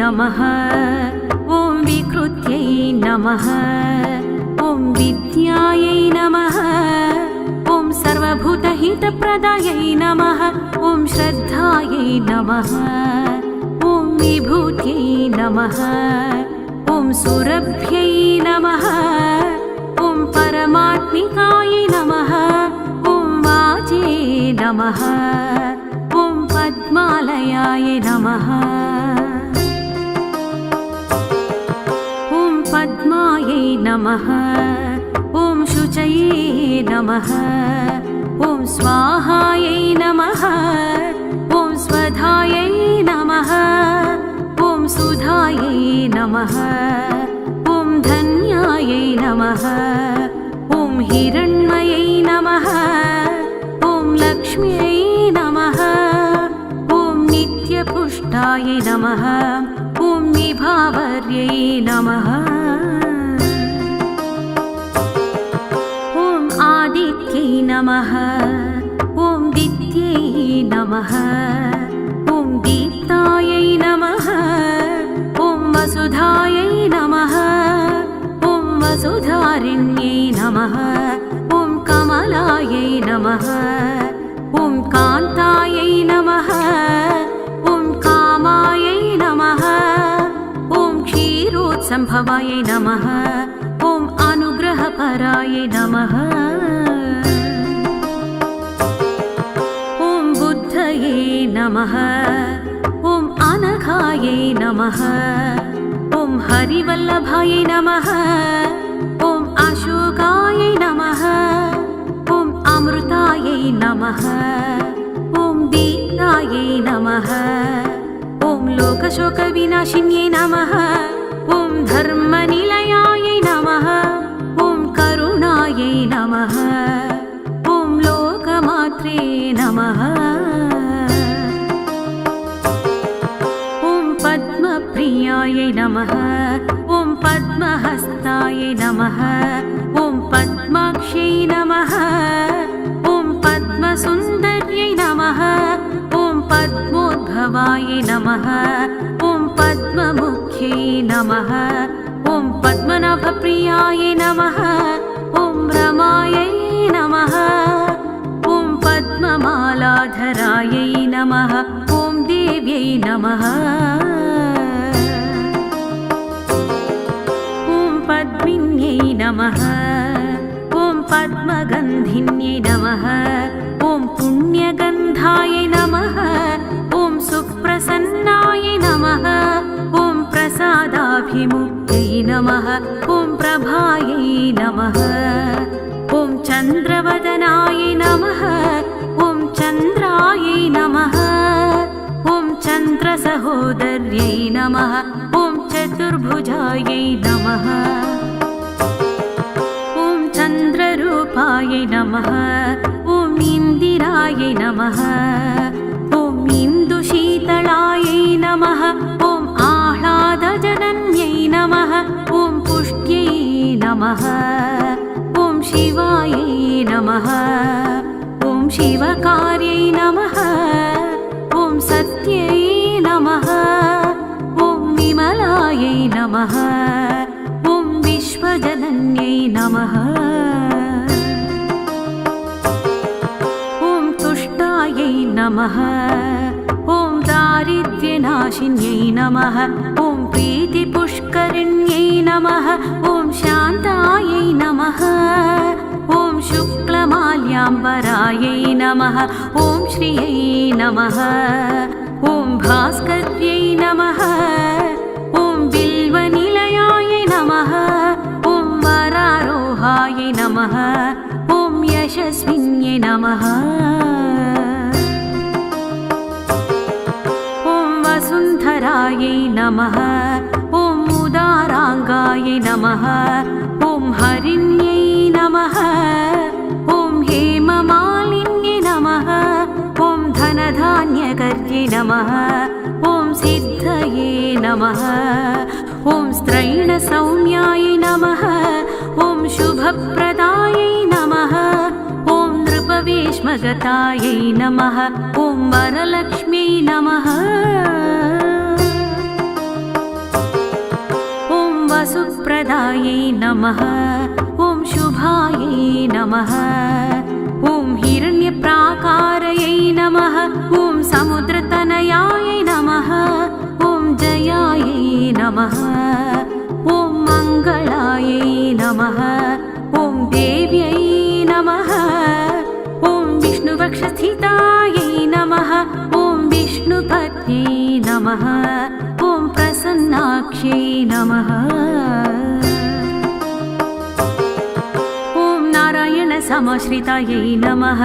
नमः ॐ विकृत्यै नमः ॐ विद्यायै नमः ॐ सर्वभूतहितप्रदायै नमः ॐ श्रद्धायै नमः ॐ विभूत्यै नमः ॐ सुरभ्यै नमः ॐ परमात्मिकाय नमः ॐ वाचे नमः ॐ पद्मालयाय नमः ॐ पद्मायै नमः ॐ शुचये नमः ॐ स्वाहायै नमः ॐ स्वधायै नमः ॐ सुधायै नमः ॐ धन्यायै नमः ॐ हिरण्मयै नमः ॐ लक्ष्म्यै नमः ॐ नित्यपुष्टाय नमः ॐ विभावर्यै नमः ॐ आदित्यै नमः ॐ दित्यै नमः ॐ दीप्तायै नमः ॐ वसुधायै नमः ॐ वसुधारिण्यै नमः ॐ कमलायै नमः ॐ कान्तायै नमः ॐ कामायै नमः ॐ क्षीरोत्सम्भवाय नमः ॐ अनुग्रहपराय नमः ॐ बुद्धये नमः ॐ अनघायै नमः ॐ हरिवल्लभाय नमः ॐ अशोकायै नमः ॐ अमृतायै नमः ॐ दीप्तायै नमः ॐ लोकशोकविनाशिन्यै नमः ॐ धर्मनिलयायै नमः ॐ करुणायै नमः ॐ लोकमात्रे नमः ॐ पद्मप्रियायै नमः ॐ पद्महस्तायै नमः ॐ पद्माक्ष्यै नमः ॐ पद्मसुन्दर्यै नमः ॐ पद्मोद्भवाय नमः ॐ पद्ममुख्यै नमः ॐ पद्मनाभप्रियाय नमः ॐ रमायै नमः ॐ पद्ममालाधरायै नमः ॐ देव्यै नमः ॐ पद्मिन्यै नमः ॐ पद्मगन्धिन्यै नमः ॐ पुण्यगन्धाय नमः ॐ सुप्रसन्नाय नमः ॐ प्रसादाभिमुक्त्यै नमः ॐ प्रभायै नमः ॐ चन्द्रवदनाय नमः ॐ चन्द्रायै नमः ॐ चन्द्रसहोदर्यै नमः ॐ चतुर्भुजायै नमः ॐ चन्द्ररूपाय नमः ॐ इन्दिरायै नमः ॐ इन्दुशीतलायै नमः ॐ आह्लादजनन्यै नमः ॐ पुष्ट्यै नमः ॐ शिवायै नमः ॐ शिवकार्यै नमः ॐ सत्यै नमः ॐ विमलायै नमः ॐ विश्वजनन्यै नमः ॐ तुष्टायै नमः ॐ दारिद्र्यनाशिन्यै नमः ॐ प्रीतिपुष्करिण्यै नमः ॐ शान्तायै नमः ॐ शुक्लमाल्याम्बरायै नमः ॐ श्रियै नमः ॐ भास्कर्यै नमः ॐ बिल्वनिलयाय नमः ॐ वरारोहाय नमः ॐ यशस्विन्यै नमः ॐ वसुन्धरायै नमः ॐ उदाराङ्गायै नमः ॐ हरिण्यै नमः ॐ हेममालिन्यै नमः ॐ धनधान्यकर्यै नमः ॐ सिद्धये नमः ॐ स्त्रैणसौम्याय नमः ॐ शुभप्रदायै नमः ॐ नृपवेश्मगतायै नमः ॐ वरलक्ष्म्यै नमः शुभकरायै नमः ॐ शुभायै नमः ॐ हिरण्यप्राकारयै नमः ॐ समुद्रतनयायै नमः ॐ जयायै नमः ॐ मङ्गलायै नमः ॐ देव्यै नमः ॐ विष्णुवक्षस्थितायै नमः ॐ विष्णुपत्न्यै नमः ॐ प्रसन्नाक्ष्यै नमः ॐ नारायणसमाश्रितायै नमः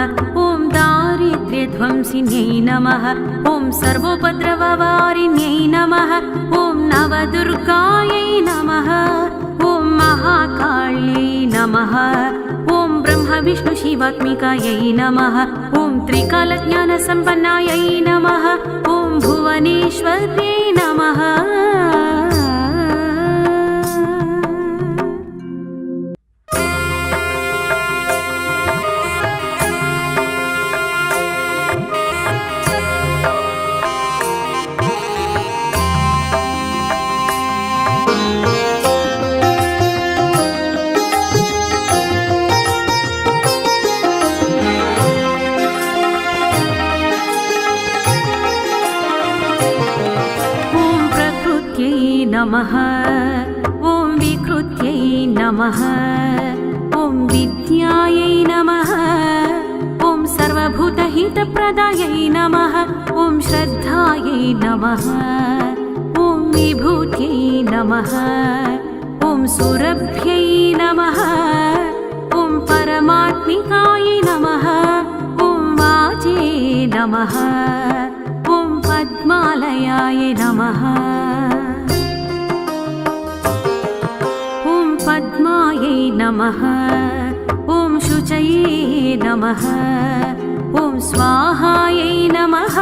ॐ दारिद्र्यध्वंसिन्यै नमः ॐ सर्वोपद्रववारिण्यै नमः ॐ नवदुर्गायै नमः ॐ महाकाल्यै नमः ॐ ब्रह्मविष्णुशिवात्मिकायै नमः ॐ त्रिकालज्ञानसम्पन्नायै नमः ॐ भुवनेश्वर्यै नमः नमः ॐ विकृत्यै नमः ॐ विद्यायै नमः ॐ सर्वभूतहितप्रदायै नमः ॐ श्रद्धायै नमः ॐ विभूत्यै नमः ॐ सुरभ्यै नमः ॐ परमात्मिकायै नमः ॐ वाजे नमः ॐ पद्मालयाय नमः पद्मायै नमः ॐ शुचये नमः ॐ स्वाहायै नमः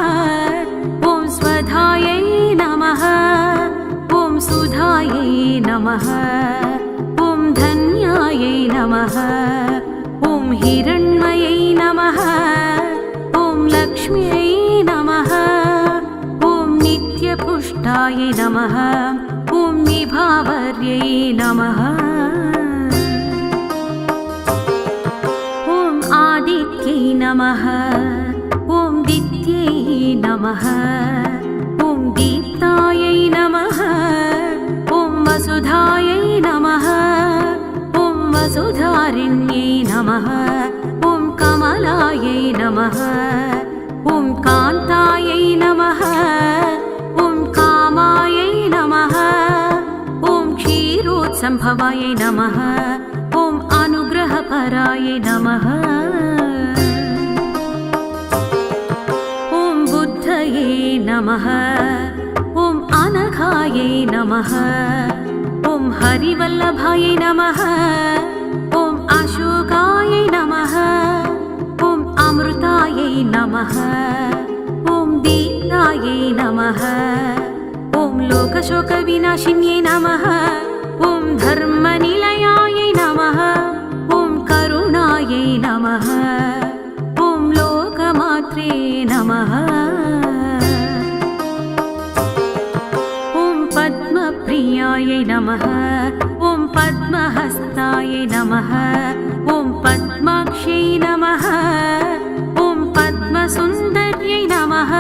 ॐ स्वधायै नमः ॐ सुधायै नमः ॐ धन्यायै नमः ॐ हिरण्मयै नमः ॐ लक्ष्म्यै नमः ॐ नित्यपुष्टायै नमः ॐ विभावर्यै नमः ॐ आदित्यै नमः ॐ दित्यै नमः ॐ दीप्तायै नमः ॐ वसुधायै नमः ॐ वसुधारिण्यै नमः ॐ कमलायै नमः ॐ कान्तायै नमः ॐ कामायै नमः ॐ क्षीरोत्सम्भवायै नमः ॐ अनुग्रहपरायै नमः ॐ बुद्धये नमः ॐ अनघायै नमः ॐ हरिवल्लभायै नमः ॐ अशोकायै नमः ॐ अमृतायै नमः ॐ दीप्तायै नमः ॐ लोकशोकविनाशिन्यै नमः ॐ धर्मनिलयायै नमः ॐ करुणायै नमः ॐ लोकमात्रे नमः ॐ पद्मप्रियायै नमः ॐ पद्महस्तायै नमः ॐ पद्माक्ष्यै नमः ॐ पद्मसुन्दर्यै नमः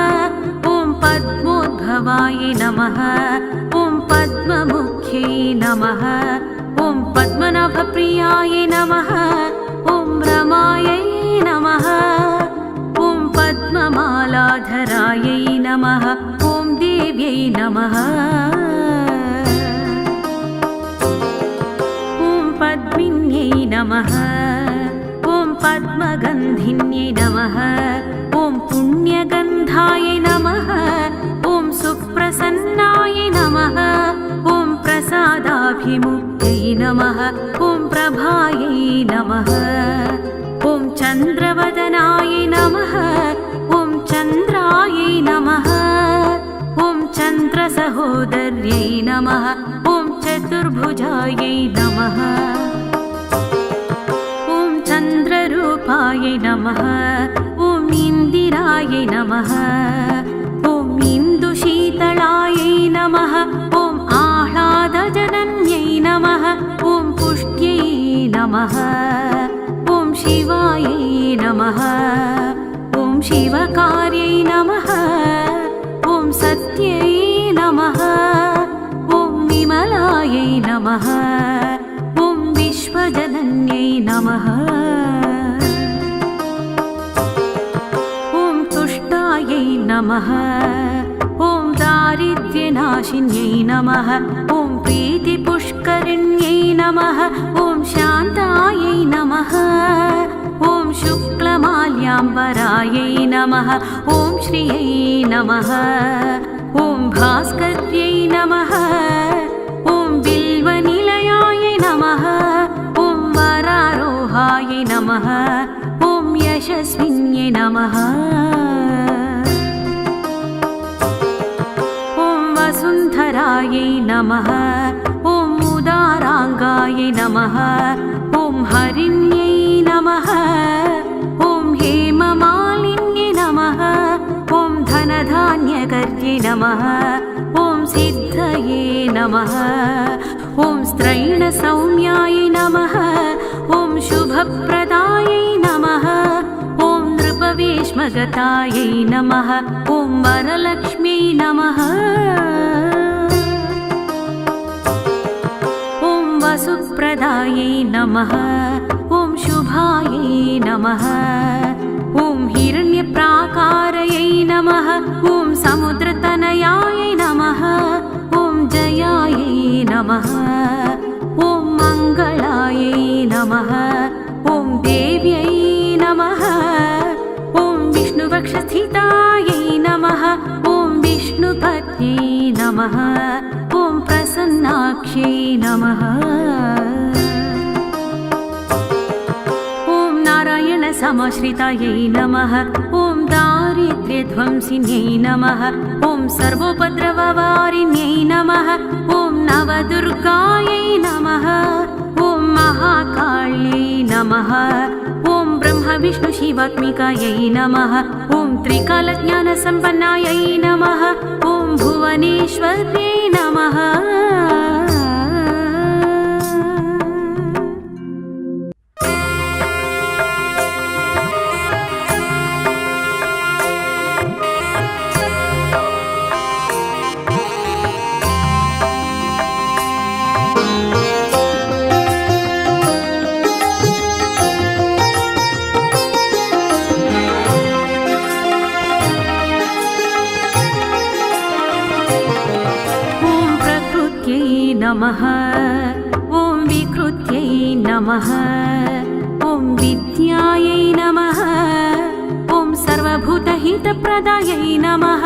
ॐ पद्मोद्भवायै नमः ॐ पद्ममुख्यै नमः ॐ पद्मनाभप्रियायै नमः ॐ रमायै नमः ॐ पद्ममालाधरायै नमः ॐ देव्यै नमः ॐ पद्मिन्यै नमः ॐ पद्मगन्धिन्यै नमः ॐ पुण्यगन्धायै नमः ॐ सुप्रसन्नायै नमः ॐ प्रसादाभिमुक्त्यै नमः ॐ प्रभायै नमः ॐ चन्द्रवदनायै नमः ॐ चन्द्रायै नमः ॐ चन्द्रसहोदर्यै नमः ॐ चतुर्भुजायै नमः ॐ चन्द्ररूपायै नमः ॐ इन्दिरायै नमः ॐ इन्दुशीतलायै नमः ॐ आह्लादजनन्यै नमः ॐ नमः ॐ शिवायै नमः ॐ शिवकार्यै नमः ॐ सत्यै नमः ॐ विमलायै नमः ॐ विश्वजनन्यै नमः ॐ तुष्टायै नमः ॐ दारिद्र्यनाशिन्यै नमः ॐ प्रीतिपुष्करिण्यै नमः ॐ शान्तायै नमः ॐ शुक्लमाल्याम्बरायै नमः ॐ श्रियै नमः ॐ भास्कर्यै नमः ॐ बिल्वनिलयाय नमः ॐ वरारोहाय नमः ॐ यशस्विन्यै नमः ॐ वसुन्धरायै नमः ॐ उदाराङ्गायै नमः ॐ हरिण्यै नमः ॐ हेममालिन्यै नमः ॐ धनधान्यकर्यै नमः ॐ सिद्धये नमः ॐ स्त्रैणसौम्याय नमः ॐ शुभप्रदायै नमः ॐ नृपवेश्मगतायै नमः ॐ वरलक्ष्म्यै नमः ॐ वसुप्रदायै नमः ॐ शुभायै नमः ॐ हिरण्यप्राकारयै नमः ॐ समुद्रतनयाय नमः ॐ जयायै नमः ॐ मङ्गलायै नमः ॐ देव्यै नमः ॐ विष्णुवक्षस्थितायै नमः ॐ विष्णुपत्न्यै नमः ॐ प्रसन्नाक्ष्यै नमः ॐ नारायणसमाश्रितायै नमः ॐ दारिद्र्यध्वंसिन्यै नमः ॐ सर्वोपद्रववारिण्यै नमः ॐ नवदुर्गायै नमः ॐ महाकाल्यै नमः ॐ ब्रह्मविष्णुशिवात्मिकायै नमः ॐ त्रिकालज्ञानसम्पन्नायै नमः ॐ भुवनेश्वर्यै नमः नमः ॐ विकृत्यै नमः ॐ विद्यायै नमः ॐ सर्वभूतहितप्रदायै नमः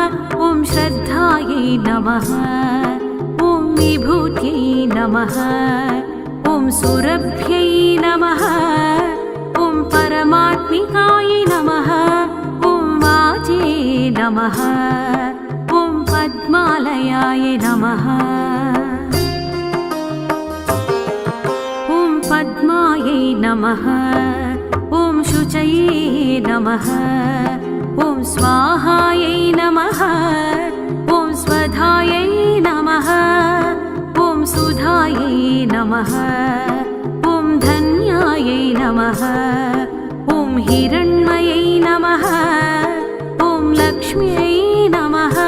ॐ श्रद्धायै नमः ॐ विभूत्यै नमः ॐ सुरभ्यै नमः ॐ परमात्मिकायै नमः ॐ वाचे नमः ॐ पद्मालयाय नमः पद्मायै नमः ॐ शुचये नमः ॐ स्वाहायै नमः ॐ स्वधायै नमः ॐ सुधायै नमः ॐ धन्यायै नमः ॐ हिरण्मयै नमः ॐ लक्ष्म्यै नमः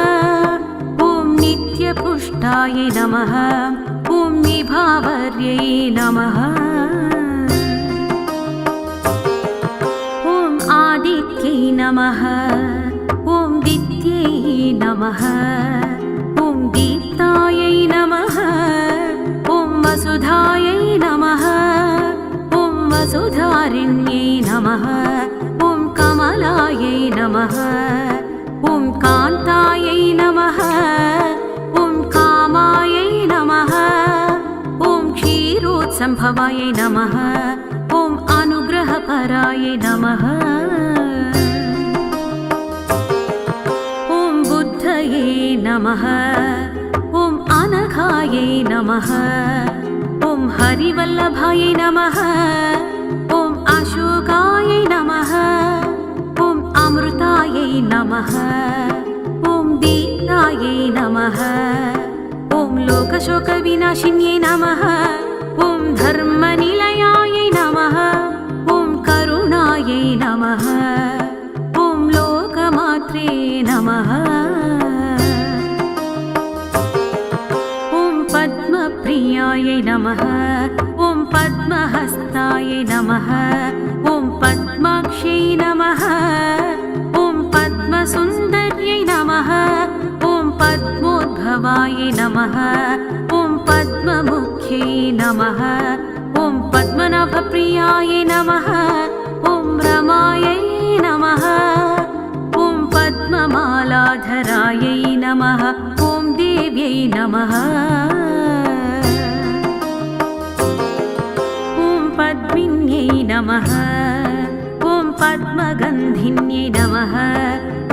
ॐ नित्यपुष्टायै नमः ॐ विभावर्यै नमः ॐ आदित्यै नमः ॐ दित्यै नमः ॐ दीप्तायै नमः ॐ वसुधायै नमः ॐ वसुधारिण्यै नमः ॐ कमलायै नमः ॐ कान्तायै नमः ॐ कामायै नमः ॐ क्षीरोत्सम्भवायै नमः ॐ अनुग्रहपरायै नमः ॐ बुद्धये नमः ॐ अनघायै नमः ॐ हरिवल्लभायै नमः ॐ अशोकायै नमः ॐ अमृतायै नमः ॐ दीप्तायै नमः ॐ लोकशोकविनाशिन्यै नमः ॐ धर्मनिलयायै नमः नमः ॐ करुणायै नमः ॐ लोकमात्रे नमः ॐ पद्मप्रियायै नमः ॐ पद्महस्तायै नमः ॐ पद्माक्षै नमः ॐ पद्मसुन्दर्यै नमः ॐ पद्मोद्भवायै नमः ॐ पद्ममुख्यै नमः ॐ पद्मनाभप्रियायै नमः ॐ रमायै नमः ॐ पद्ममालाधरायै नमः ॐ देव्यै नमः ॐ पद्मिन्यै नमः ॐ पद्मगन्धिन्यै नमः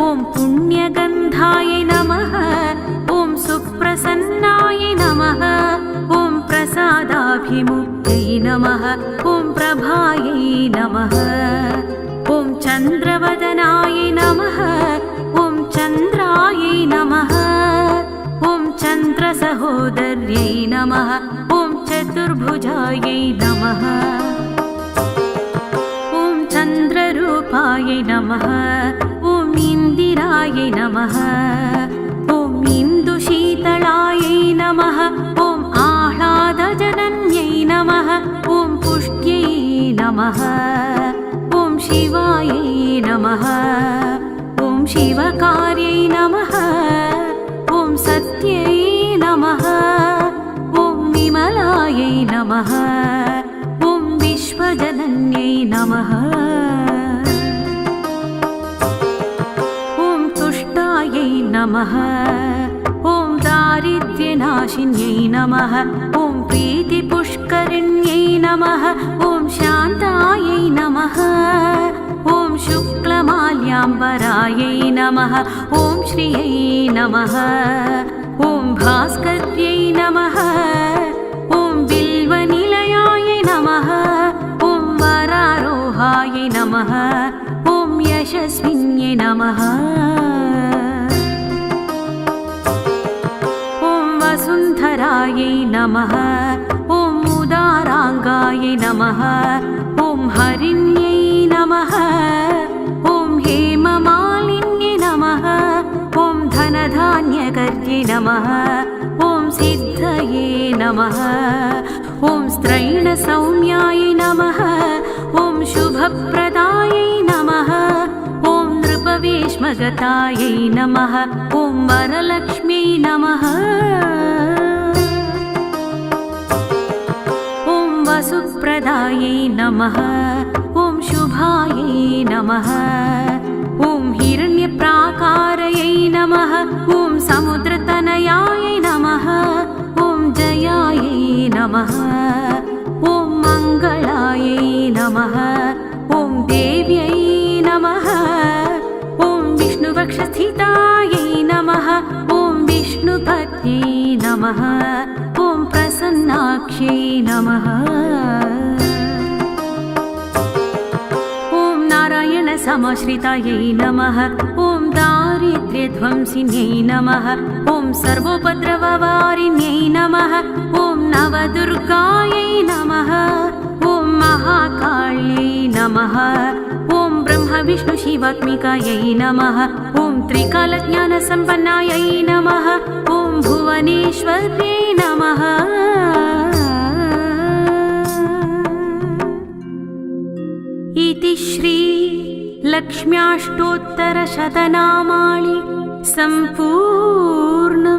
ॐ पुण्यगन्धायै नमः ॐ सुप्रसन्नायै नमः ॐ प्रसादाभिमुक्त्यै नमः ॐ प्रभायै नमः ॐ चन्द्रवदनायै नमः ॐ चन्द्रायै नमः ॐ चन्द्रसहोदर्यै नमः ॐ चतुर्भुजायै नमः ॐ चन्द्ररूपायै नमः ॐ इन्दिरायै नमः ॐ इन्दुशीतलायै नमः ॐ आह्लादजनन्यै नमः ॐ पुष्ट्यै नमः ॐ शिवायै नमः ॐ शिवकार्यै नमः ॐ सत्यै नमः ॐ विमलायै नमः ॐ विश्वजनन्यै नमः ॐ तुष्टायै नमः ॐ दारिद्र्यनाशिन्यै नमः ॐ प्रीतिपुष्करिण्यै नमः ॐ शान्तायै नमः ॐ शुक्लमाल्याम्बरायै नमः ॐ श्रियै नमः ॐ भास्कर्यै नमः ॐ बिल्वनिलयायै नमः ॐ वरारोहायै नमः ॐ यशस्विन्यै नमः ॐ वसुन्धरायै नमः ॐ उदाराङ्गायै नमः ॐ हरिण्यै नमः ॐ हेममालिन्यै नमः ॐ धनधान्यकर्यै नमः ॐ सिद्धये नमः ॐ स्त्रैणसौम्यायै नमः ॐ शुभप्रदायै नमः ॐ नृपवेश्मगतायै नमः ॐ वरलक्ष्म्यै नमः ॐ वसुप्रदायै नमः ॐ शुभायै नमः ॐ हिरण्यप्राकारयै नमः ॐ समुद्रतनयायै नमः ॐ जयायै नमः ॐ मङ्गलायै नमः ॐ देव्यै नमः ॐ विष्णुवक्षस्थितायै नमः ॐ विष्णुपत्न्यै नमः ॐ प्रसन्नाक्ष्यै नमः ॐ नारायणसमाश्रितायै नमः ॐ दारिद्र्यध्वंसिन्यै नमः ॐ सर्वोपद्रववारिण्यै नमः ॐ नवदुर्गायै नमः ॐ महाकाल्यै नमः ॐ ब्रह्मविष्णुशिवात्मिकायै नमः ॐ त्रिकालज्ञानसम्पन्नायै नमः ॐ भुवनेश्वर्यै नमः इति श्री लक्ष्म्याष्टोत्तरशतनामावली सम्पूर्णा।